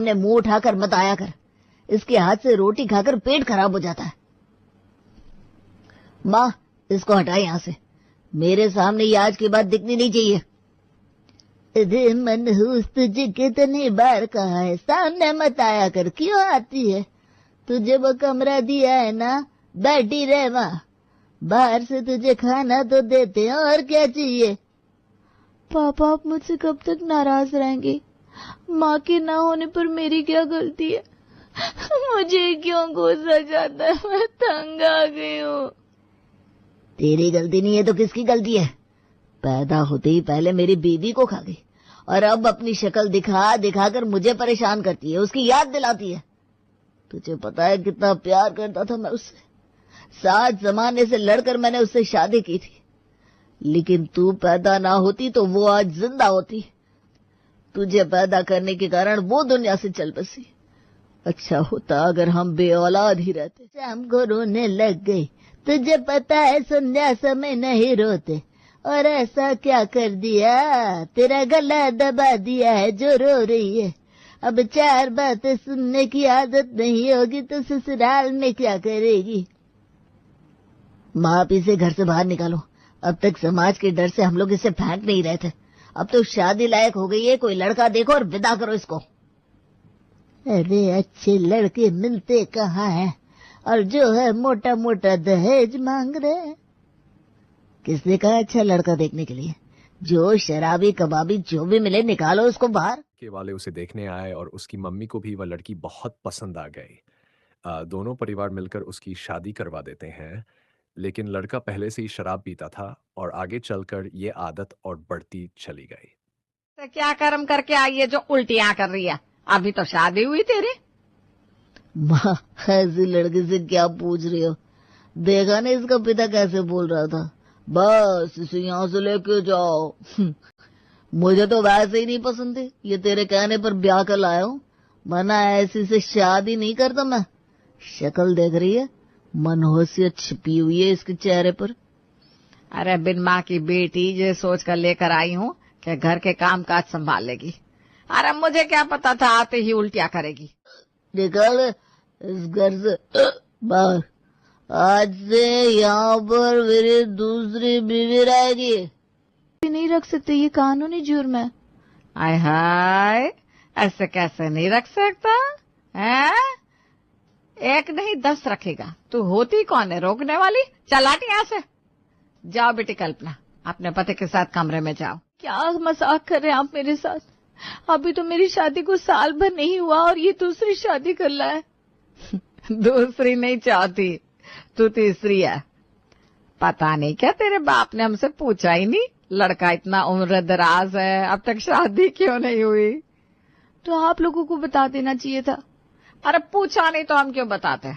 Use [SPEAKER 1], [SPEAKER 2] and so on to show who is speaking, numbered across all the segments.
[SPEAKER 1] ने मुंह उठाकर मत आया कर, इसके हाथ से रोटी खाकर पेट खराब हो जाता है। माँ, इसको हटा यहाँ से, मेरे सामने ये आज के बाद दिखनी नहीं चाहिए। अरे मनहूस, तुझे कितनी बार कहा है सामने मत आया कर, क्यों आती है? तुझे वो कमरा दिया है ना, बैठी रहे वहाँ, बाहर से तुझे खाना तो देते हैं, और क्या चाहिए?
[SPEAKER 2] पापा, आप मुझसे कब तक नाराज रहेंगे? माँ के ना होने पर मेरी क्या गलती है? मुझे क्यों गुस्सा जाता है? मैं तंग आ गई हूँ।
[SPEAKER 1] तेरी गलती नहीं है तो किसकी गलती है? पैदा होते ही पहले मेरी बीवी को खा गई, और अब अपनी शक्ल दिखा दिखा कर मुझे परेशान करती है, उसकी याद दिलाती है। तुझे पता है कितना प्यार करता था मैं उससे, 7 जमाने से लड़कर मैंने उससे शादी की थी, लेकिन तू पैदा ना होती तो वो आज जिंदा होती। तुझे पैदा करने के कारण वो दुनिया से चल बसी। अच्छा होता अगर हम बेऔलाद ही रहते। शाम को रोने लग गई, तुझे पता है संध्या समय नहीं रोते, और ऐसा क्या कर दिया, तेरा गला दबा दिया है जो रो रही है। अब 4 बातें सुनने की आदत नहीं होगी तो ससुराल में क्या करेगी? माँ, आप इसे घर से बाहर निकालो। अब तक समाज के डर से हम लोग इसे फेंक नहीं रहे थे, अब तो शादी लायक हो गई है, कोई लड़का देखो और विदा करो इसको। अरे अच्छे लड़के मिलते कहाँ हैं, और जो है मोटा मोटा दहेज मांग रहे। किसने कहा अच्छा लड़का देखने के लिए? जो शराबी कबाबी जो भी मिले निकालो उसको बाहर।
[SPEAKER 3] के वाले उसे देखने आए और उसकी मम्मी को भी वह लड़की बहुत पसंद आ गई। दोनों परिवार मिलकर उसकी शादी करवा देते हैं, लेकिन लड़का पहले से ही शराब पीता था और आगे चलकर ये आदत और बढ़ती चली गई।
[SPEAKER 4] तो क्या कर्म करके आई है जो उल्टियां कर रही है? अभी तो शादी हुई तेरी।
[SPEAKER 1] माँ, ऐसी लड़की से क्या पूछ रही हो? देखा नहीं इसका पिता कैसे बोल रहा था, बस इसे यहाँ से लेके जाओ। मुझे तो वैसे ही नहीं पसंद थी, ये तेरे कहने पर ब्याह कर लाया हूँ, वरना ऐसी से शादी नहीं करता मैं। शक्ल देख रही है, मनहूसियत छिपी हुई है इसके चेहरे पर।
[SPEAKER 4] अरे बिन माँ की बेटी ये सोच कर लेकर आई हूँ कि घर के काम काज संभाल लेगी। अरे मुझे क्या पता था आते ही उल्टियां करेगी।
[SPEAKER 1] निकल इस घर से बाहर, आज से यहाँ पर मेरी दूसरी बीवी रहेगी।
[SPEAKER 2] नहीं रख सकते, ये कानूनी जुर्म है।
[SPEAKER 4] आय हाय, ऐसे कैसे नहीं रख सकता है? एक नहीं 10 रखेगा। तू होती कौन है रोकने वाली? चल हट यहाँ से। जाओ बेटी कल्पना, अपने पति के साथ कमरे में जाओ।
[SPEAKER 2] क्या मजाक कर रहे हैं आप मेरे साथ? अभी तो मेरी शादी को साल भर नहीं हुआ और ये दूसरी शादी कर रहा है।
[SPEAKER 4] दूसरी नहीं चाहती, तू तीसरी है। पता नहीं क्या तेरे बाप ने हमसे पूछा ही नहीं, लड़का इतना उम्र दराज है, अब तक शादी क्यों नहीं हुई?
[SPEAKER 2] तो आप लोगों को बता देना चाहिए था।
[SPEAKER 4] अरे पूछा नहीं तो हम क्यों बताते?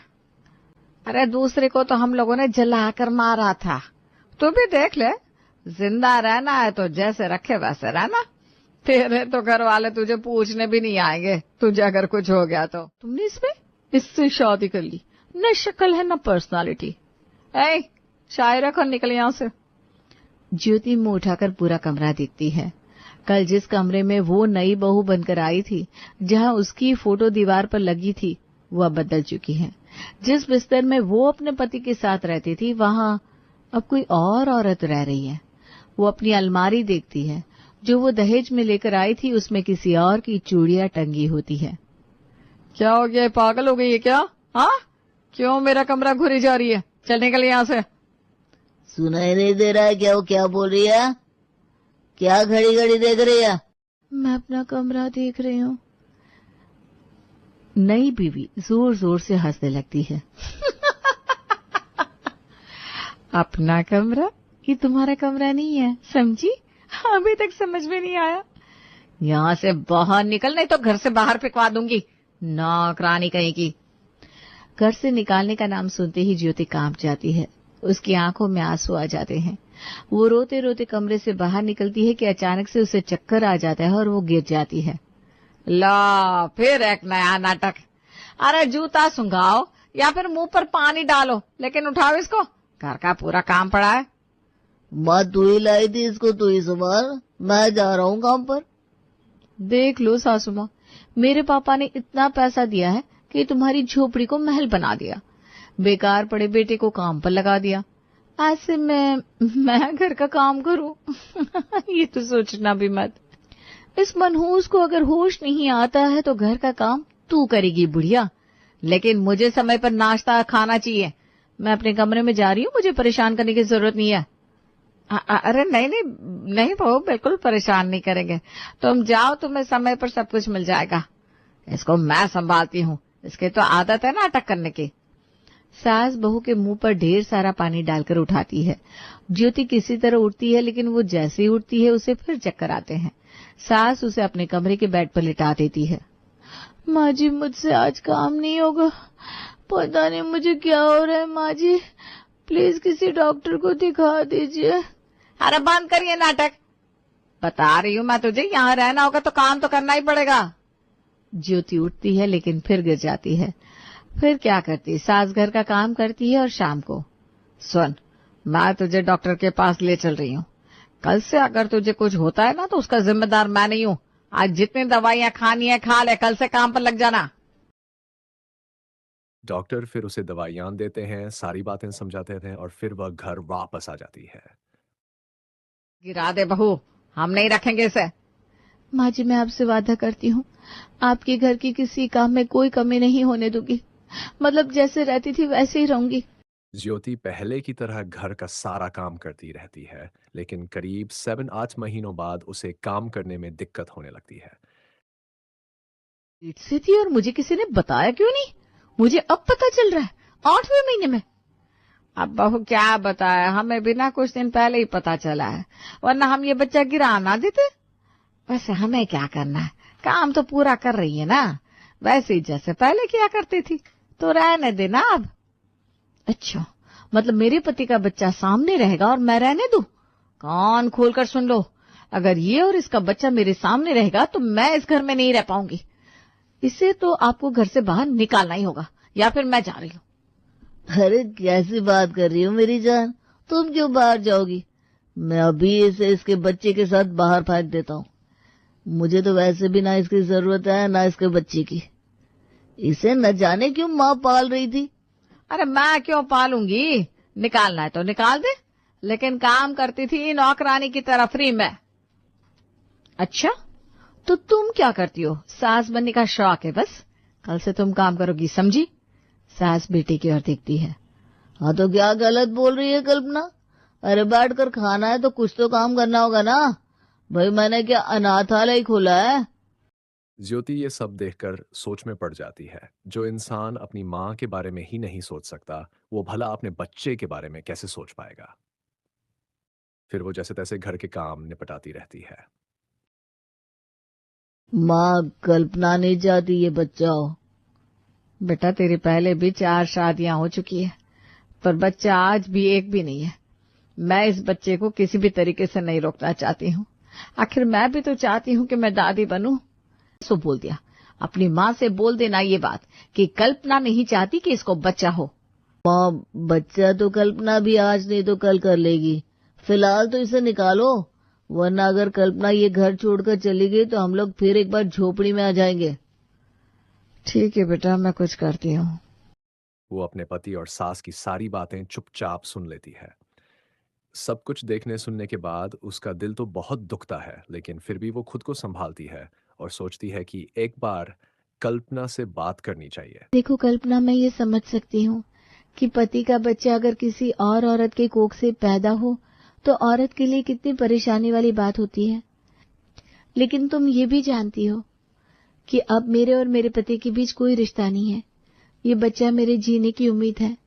[SPEAKER 4] अरे दूसरे को तो हम लोगों ने जलाकर मारा था। तू भी देख ले, जिंदा रहना है तो जैसे रखे वैसे रहना। तेरे तो घर वाले तुझे पूछने भी नहीं आएंगे, तुझे अगर कुछ हो गया तो।
[SPEAKER 2] तुमने इससे शादी कर ली, न शक्ल है न पर्सनालिटी।
[SPEAKER 4] ऐ चाय रख और निकल यहाँ से।
[SPEAKER 2] ज्योति मुंह उठाकर पूरा कमरा देखती है। कल जिस कमरे में वो नई बहू बनकर आई थी, जहां उसकी फोटो दीवार पर लगी थी, वह बदल चुकी है। जिस बिस्तर में वो अपने पति के साथ रहती थी, वहां अब कोई और औरत रह रही है। वो अपनी अलमारी देखती है, जो वो दहेज में लेकर आई थी उसमें किसी और की चूड़ियां टंगी होती है।
[SPEAKER 4] क्या हो गया, पागल हो गई है क्या? हाँ, क्यों मेरा कमरा घुरी जा रही है? चल निकल यहाँ से।
[SPEAKER 1] सुनाई नहीं दे रहा है क्या? वो क्या बोल रही है? क्या घड़ी घड़ी देख रही है?
[SPEAKER 2] मैं अपना कमरा देख रही हूँ। नई बीवी जोर जोर से हंसने लगती है।
[SPEAKER 4] अपना कमरा? ये तुम्हारा कमरा नहीं है, समझी? अभी तक समझ में नहीं आया। यहाँ से बाहर निकल, नहीं तो घर से बाहर फेंकवा दूंगी, नौकरानी कहीं की।
[SPEAKER 2] घर से निकालने का नाम सुनते ही ज्योति कांप जाती है। उसकी आंखों में आंसू आ जाते हैं। वो रोते रोते कमरे से बाहर निकलती है कि अचानक से उसे चक्कर आ जाता है और वो गिर जाती है।
[SPEAKER 4] ला फिर एक नया नाटक। अरे जूता सुंघाओ या फिर मुंह पर पानी डालो, लेकिन उठाओ इसको, घर का पूरा काम पड़ा है।
[SPEAKER 1] माँ, तू ही लाई थी इसको, तू ही संभाल, मैं जा रहा हूँ काम पर।
[SPEAKER 2] देख लो सासू माँ, मेरे पापा ने इतना पैसा दिया है कि तुम्हारी झोपड़ी को महल बना दिया, बेकार पड़े बेटे को काम पर लगा दिया। ऐसे में मैं घर का काम करूं? ये तो सोचना भी मत। इस मनहूस को अगर होश नहीं आता है तो घर का काम तू करेगी बुढ़िया। लेकिन मुझे समय पर नाश्ता खाना चाहिए। मैं अपने कमरे में जा रही हूँ, मुझे परेशान करने की जरूरत नहीं है।
[SPEAKER 4] अरे नहीं नहीं नहीं बहू, बिल्कुल परेशान नहीं करेंगे। तुम जाओ, तुम्हें समय पर सब कुछ मिल जाएगा। इसको मैं संभालती हूँ, इसकी तो आदत है नाटक करने की।
[SPEAKER 2] सास बहू के मुंह पर ढेर सारा पानी डालकर उठाती है। ज्योति किसी तरह उठती है, लेकिन वो जैसे ही उठती है उसे फिर चक्कर आते हैं। सास उसे अपने कमरे के बेड पर लिटा देती है। माँ जी, मुझसे आज काम नहीं होगा, पता नहीं मुझे क्या हो रहा है। माँ जी, प्लीज किसी डॉक्टर को दिखा दीजिए।
[SPEAKER 4] अरे बंद करिए नाटक, बता रही हूँ मैं तुझे, यहाँ रहना होगा तो काम तो करना ही पड़ेगा।
[SPEAKER 2] ज्योति उठती है लेकिन फिर गिर जाती है। फिर क्या करती? सास घर का काम करती है और शाम को,
[SPEAKER 4] सुन, मैं तुझे डॉक्टर के पास ले चल रही हूँ। कल से अगर तुझे कुछ होता है ना तो उसका जिम्मेदार मैं नहीं हूँ। आज जितनी दवाइयाँ खानी है खा ले, कल से काम पर लग जाना।
[SPEAKER 3] डॉक्टर फिर उसे दवाइयां देते हैं, सारी बातें समझाते हैं और फिर वह घर वापस आ जाती है।
[SPEAKER 4] गिरा दे बहू, हम नहीं रखेंगे इसे।
[SPEAKER 2] माँ जी, मैं आपसे वादा करती हूँ, आपके घर की किसी काम में कोई कमी नहीं होने दूंगी। मतलब जैसे रहती थी वैसे ही रहूंगी।
[SPEAKER 3] ज्योति पहले की तरह घर का सारा काम करती रहती है, लेकिन करीब 7-8 महीनों बाद उसे काम करने में दिक्कत होने लगती है।
[SPEAKER 2] पेट से थी और मुझे किसी ने बताया क्यों नहीं? मुझे अब पता चल रहा है, 8वें महीने में।
[SPEAKER 4] अब बहू क्या बताया, हमें भी ना कुछ दिन पहले ही पता चला है, वरना हम ये बच्चा गिरा ना देते। वैसे हमें क्या करना है, काम तो पूरा कर रही है ना, वैसे ही जैसे पहले किया करती थी, तो रहने देना अब।
[SPEAKER 2] अच्छा, मतलब मेरे पति का बच्चा सामने रहेगा और मैं रहने दूं? कान खोलकर सुन लो, अगर ये और इसका बच्चा मेरे सामने रहेगा तो मैं इस घर में नहीं रह पाऊंगी। इसे तो आपको घर से बाहर निकालना ही होगा, या फिर मैं जा रही हूँ।
[SPEAKER 1] अरे कैसी बात कर रही हो मेरी जान, तुम क्यों बाहर जाओगी? मैं अभी इसे इसके बच्चे के साथ बाहर फेंक देता हूँ। मुझे तो वैसे भी ना इसकी जरूरत है ना इसके बच्चे की। इसे न जाने क्यों माँ पाल रही थी।
[SPEAKER 4] अरे मैं क्यों पालूंगी, निकालना है तो निकाल दे, लेकिन काम करती थी नौकरानी की तरह फ्री में।
[SPEAKER 2] अच्छा, तो तुम क्या करती हो? सास बनने का शौक है बस, कल से तुम काम करोगी, समझी? सास बेटे की ओर देखती है।
[SPEAKER 1] हाँ तो क्या गलत बोल रही है कल्पना? अरे बैठ कर खाना है तो कुछ तो काम करना होगा ना भाई, मैंने क्या अनाथालय खोला है?
[SPEAKER 3] ज्योति ये सब देखकर सोच में पड़ जाती है। जो इंसान अपनी माँ के बारे में ही नहीं सोच सकता, वो भला अपने बच्चे के बारे में कैसे सोच पाएगा। फिर वो जैसे तैसे घर के काम निपटाती रहती है।
[SPEAKER 1] माँ, कल्पना नहीं चाहती ये बच्चा हो।
[SPEAKER 4] बेटा, तेरी पहले भी 4 शादियां हो चुकी है, पर बच्चा आज भी एक भी नहीं है। मैं इस बच्चे को किसी भी तरीके से नहीं रोकना चाहती हूँ। आखिर मैं भी तो चाहती हूँ कि मैं दादी बनूं।
[SPEAKER 2] सो बोल दिया, अपनी माँ से बोल देना ये बात कि कल्पना नहीं चाहती कि इसको बच्चा हो।
[SPEAKER 1] माँ, बच्चा तो कल्पना भी आज नहीं तो कल कर लेगी, फिलहाल तो इसे निकालो, वरना अगर कल्पना ये घर छोड़कर चली गई तो हम लोग फिर एक बार झोपड़ी में आ जाएंगे।
[SPEAKER 4] ठीक है बेटा, मैं कुछ करती हूँ।
[SPEAKER 3] वो अपने पति और सास की सारी बातें चुपचाप सुन लेती है। सब कुछ देखने सुनने के बाद उसका दिल तो बहुत दुखता है, लेकिन फिर भी वो खुद को संभालती है और सोचती है कि एक बार कल्पना से बात करनी चाहिए।
[SPEAKER 2] देखो कल्पना, मैं ये समझ सकती हूँ कि पति का बच्चा अगर किसी और औरत के कोख से पैदा हो तो औरत के लिए कितनी परेशानी वाली बात होती है। लेकिन तुम ये भी जानती हो कि अब मेरे और मेरे पति के बीच कोई रिश्ता नहीं है। ये बच्चा मेरे जीने की उम्मीद है।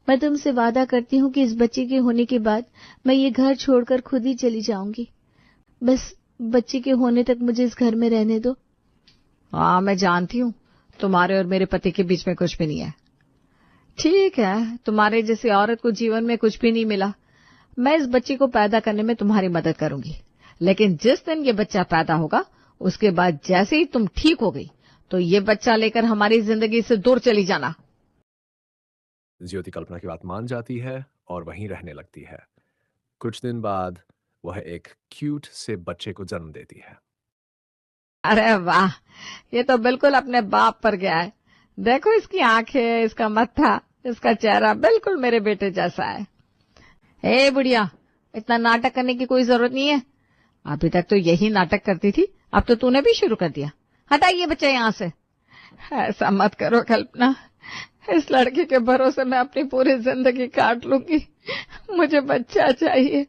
[SPEAKER 2] मैं तुमसे वादा करती हूँ कि इस बच्चे के होने के बाद मैं ये घर छोड़कर खुद ही चली जाऊंगी। बस बच्चे के होने तक मुझे इस घर में रहने दो।
[SPEAKER 4] हाँ, मैं जानती हूँ तुम्हारे और मेरे पति के बीच में कुछ भी नहीं है। ठीक है, तुम्हारे जैसी औरत को जीवन में कुछ भी नहीं मिला। मैं इस बच्चे को पैदा करने में तुम्हारी मदद करूंगी, लेकिन जिस दिन ये बच्चा पैदा होगा उसके बाद जैसे ही तुम ठीक हो गई तो ये बच्चा लेकर हमारी जिंदगी से दूर चली जाना।
[SPEAKER 3] ज्योति कल्पना की बात मान जाती है और वहीं रहने लगती है। कुछ दिन बाद वह एक क्यूट से बच्चे को जन्म देती है।
[SPEAKER 4] अरे वाह, ये तो बिल्कुल अपने बाप पर गया है। देखो इसकी आंखें, इसका मत्था, इसका चेहरा बिल्कुल मेरे बेटे जैसा है। ए बुढ़िया, इतना नाटक करने की कोई जरूरत नहीं है। अभी तक तो यही नाटक करती थी, अब तो तूने भी शुरू कर दिया। हटाइए बच्चे यहाँ से। ऐसा मत करो कल्पना, इस लड़के के भरोसे मैं अपनी पूरी जिंदगी काट लूंगी। मुझे बच्चा चाहिए।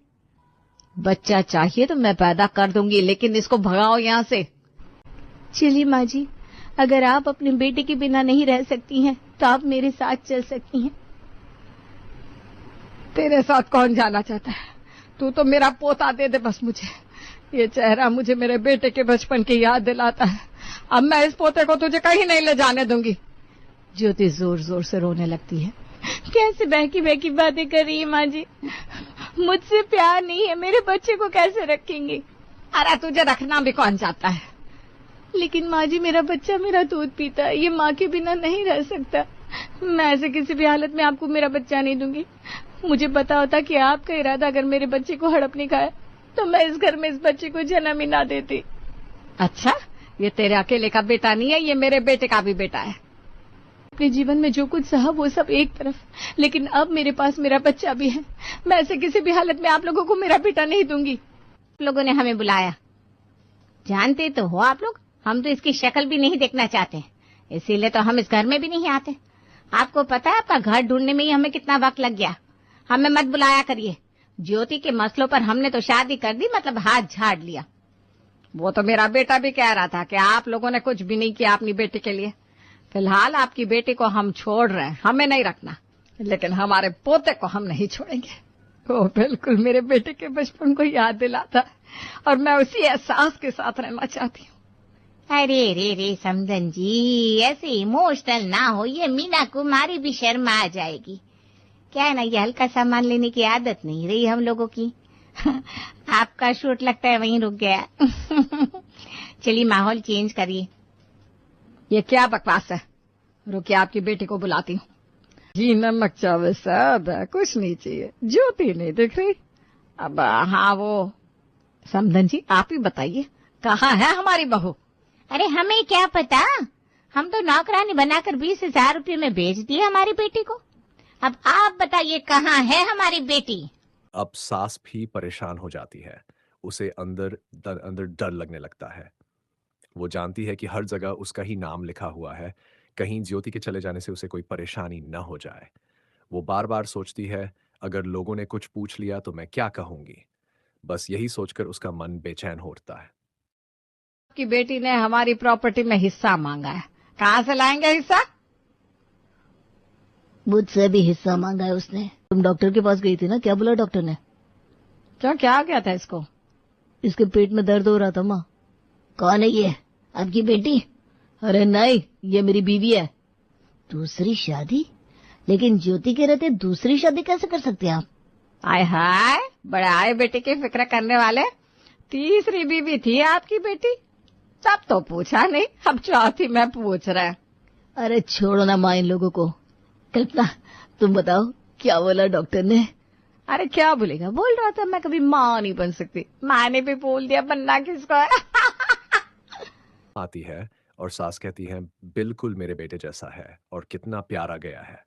[SPEAKER 2] बच्चा चाहिए तो मैं पैदा कर दूंगी, लेकिन इसको भगाओ यहाँ से। चलिए माँ जी, अगर आप अपने बेटे के बिना नहीं रह सकती हैं तो आप मेरे साथ चल सकती हैं।
[SPEAKER 4] तेरे साथ कौन जाना चाहता है? तू तो मेरा पोता दे दे बस मुझे। ये चेहरा मुझे मेरे बेटे के बचपन की याद दिलाता है। अब मैं इस पोते को तुझे कहीं नहीं ले जाने दूंगी।
[SPEAKER 2] ज्योति जोर जोर से रोने लगती है। कैसे बहकी बहकी बातें कर रही है माँ जी? मुझसे प्यार नहीं है, मेरे बच्चे को कैसे रखेंगे?
[SPEAKER 4] अरे तुझे रखना भी कौन चाहता है?
[SPEAKER 2] लेकिन माँ जी, मेरा बच्चा मेरा दूध पीता है, ये माँ के बिना नहीं रह सकता। मैं ऐसे किसी भी हालत में आपको मेरा बच्चा नहीं दूंगी। मुझे पता होता कि आपका इरादा अगर मेरे बच्चे को हड़पने का है तो मैं इस घर में इस बच्चे को जन्म ही ना देती।
[SPEAKER 4] अच्छा, ये तेरे अकेले का बेटा नहीं है, ये मेरे बेटे का भी बेटा है।
[SPEAKER 2] अपने जीवन में जो कुछ सहा वो सब एक तरफ, लेकिन अब मेरे पास मेरा बच्चा भी है। मैं ऐसे किसी भी हालत में आप लोगों को मेरा बेटा नहीं दूंगी।
[SPEAKER 5] आप लोगों ने हमें बुलाया, जानते तो हो आप लोग, हम तो इसकी शक्ल भी नहीं देखना चाहते, इसीलिए तो हम इस घर में भी नहीं आते। आपको पता है आपका घर ढूंढने में ही हमें कितना वक्त लग गया। हमें मत बुलाया करिए। ज्योति के मसलों पर हमने तो शादी कर दी, मतलब हाथ झाड़ लिया।
[SPEAKER 4] वो तो मेरा बेटा भी कह रहा था कि आप लोगों ने कुछ भी नहीं किया अपनी बेटी के लिए। फिलहाल आपकी बेटी को हम छोड़ रहे हैं, हमें नहीं रखना, लेकिन हमारे पोते को हम नहीं छोड़ेंगे। वो बिल्कुल मेरे बेटे के बचपन को याद दिलाता है और मैं उसी एहसास के साथ रहना चाहती हूँ।
[SPEAKER 5] अरे रे रे समधन जी, ऐसे इमोशनल ना हो, ये मीना कुमारी भी शर्मा आ जाएगी। क्या है ना, ये हल्का सामान लेने की आदत नहीं रही हम लोगों की। आपका शूट लगता है वहीं रुक गया। चलिए माहौल चेंज करिए।
[SPEAKER 4] ये क्या बकवास है? रुकिए, आपकी बेटी को बुलाती हूँ। जी नमक चावल सब है, कुछ नहीं चाहिए। ज्योति नहीं दिख रही। अब हाँ, वो समधन जी आप ही बताइए, कहाँ है हमारी बहू?
[SPEAKER 5] अरे हमें क्या पता, हम तो नौकरानी बनाकर 20,000 रुपये में बेच दिए हमारी बेटी को। अब आप बताइए कहाँ है हमारी बेटी?
[SPEAKER 3] अब सास भी परेशान हो जाती है। उसे अंदर अंदर डर लगने लगता है। वो जानती है कि हर जगह उसका ही नाम लिखा हुआ है, कहीं ज्योति के चले जाने से उसे कोई परेशानी न हो जाए। वो बार बार सोचती है, अगर लोगों ने कुछ पूछ लिया तो मैं क्या कहूंगी। बस यही सोचकर उसका मन बेचैन हो उठता है।
[SPEAKER 4] आपकी बेटी ने हमारी प्रॉपर्टी में हिस्सा मांगा है, कहाँ से लाएंगे हिस्सा?
[SPEAKER 1] मुझसे भी हिस्सा मांगा है उसने। तुम डॉक्टर के पास गई थी ना, क्या बोला डॉक्टर ने?
[SPEAKER 4] क्यों, क्या हो गया था इसको?
[SPEAKER 1] इसके पेट में दर्द हो रहा था माँ। कौन है ये, आपकी बेटी? अरे नहीं, ये मेरी बीवी है। दूसरी शादी? लेकिन ज्योति के रहते दूसरी शादी कैसे कर सकते हैं आप?
[SPEAKER 4] आय हाय, बड़े आए बेटे की फिक्र करने वाले। तीसरी बीवी थी आपकी बेटी? तब तो पूछा नहीं, अब चौथी में पूछ रहे।
[SPEAKER 1] अरे छोड़ो ना माँ इन लोगों को। कल्पना तुम बताओ, क्या बोला डॉक्टर ने?
[SPEAKER 4] अरे क्या बोलेगा, बोल रहा था मैं कभी माँ नहीं बन सकती। माँ ने भी बोल दिया, बनना किसको है?
[SPEAKER 3] आती है और सास कहती है, बिल्कुल मेरे बेटे जैसा है और कितना प्यारा गया है।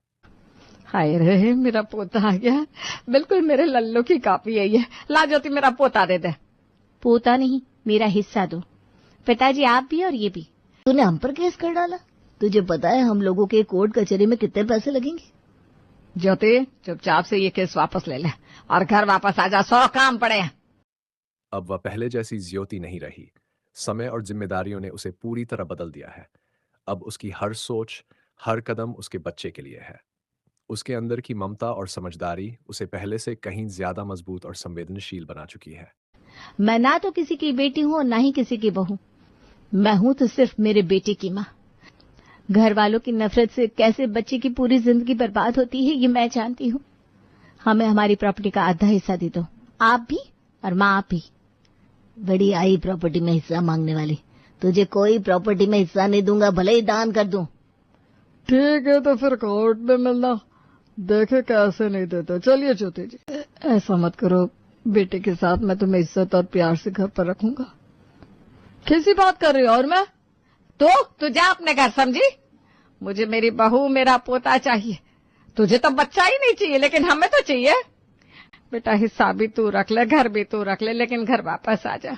[SPEAKER 4] हाय रे, मेरा पोता आ गया, बिल्कुल मेरे लल्लू की कॉपी है ये। ला ज्योति, मेरा पोता दे दे।
[SPEAKER 2] पोता नहीं, मेरा हिस्सा दो। पिताजी आप भी और ये भी।
[SPEAKER 1] तूने हम पर केस कर डाला? तुझे पता है हम लोगों के कोर्ट कचहरी में कितने पैसे लगेंगे?
[SPEAKER 4] ज्योति चुपचाप से ये केस वापस ले ले और घर वापस आ जा, 100 काम पड़े हैं।
[SPEAKER 3] अब वह पहले जैसी ज्योति नहीं रही। समय और जिम्मेदारियों ने उसे पूरी तरह बदल दिया है। अब उसकी हर सोच, हर कदम उसके बच्चे के लिए है। उसके अंदर की ममता और समझदारी उसे पहले से कहीं ज्यादा मजबूत और संवेदनशील बना चुकी है।
[SPEAKER 2] मैं ना तो किसी की बेटी हूँ और ना ही किसी की बहू। मैं हूँ तो सिर्फ मेरे बेटे की माँ। घर वालों की नफरत से कैसे बच्चे की पूरी जिंदगी बर्बाद होती है ये मैं जानती हूँ। हमें हमारी प्रॉपर्टी का आधा हिस्सा दे दो, आप भी और माँ आप भी।
[SPEAKER 1] बड़ी आई प्रॉपर्टी में हिस्सा मांगने वाली। तुझे कोई प्रॉपर्टी में हिस्सा नहीं दूंगा, भले ही दान कर दूं।
[SPEAKER 4] ठीक है तो फिर कोर्ट में मिलना, देखे कैसे नहीं देते। चलिए ज्योति जी, ऐसा मत करो, बेटे के साथ मैं तुम्हें इज्जत और प्यार से घर पर रखूंगा। कैसी बात कर रही हो? और मैं?
[SPEAKER 5] तू जा अपने घर, समझी? मुझे मेरी बहू मेरा पोता चाहिए, तुझे तो बच्चा ही नहीं चाहिए, लेकिन हमें तो चाहिए। बेटा हिस्सा भी तू रख ले, घर भी तू रख ले, लेकिन घर वापस आ जा।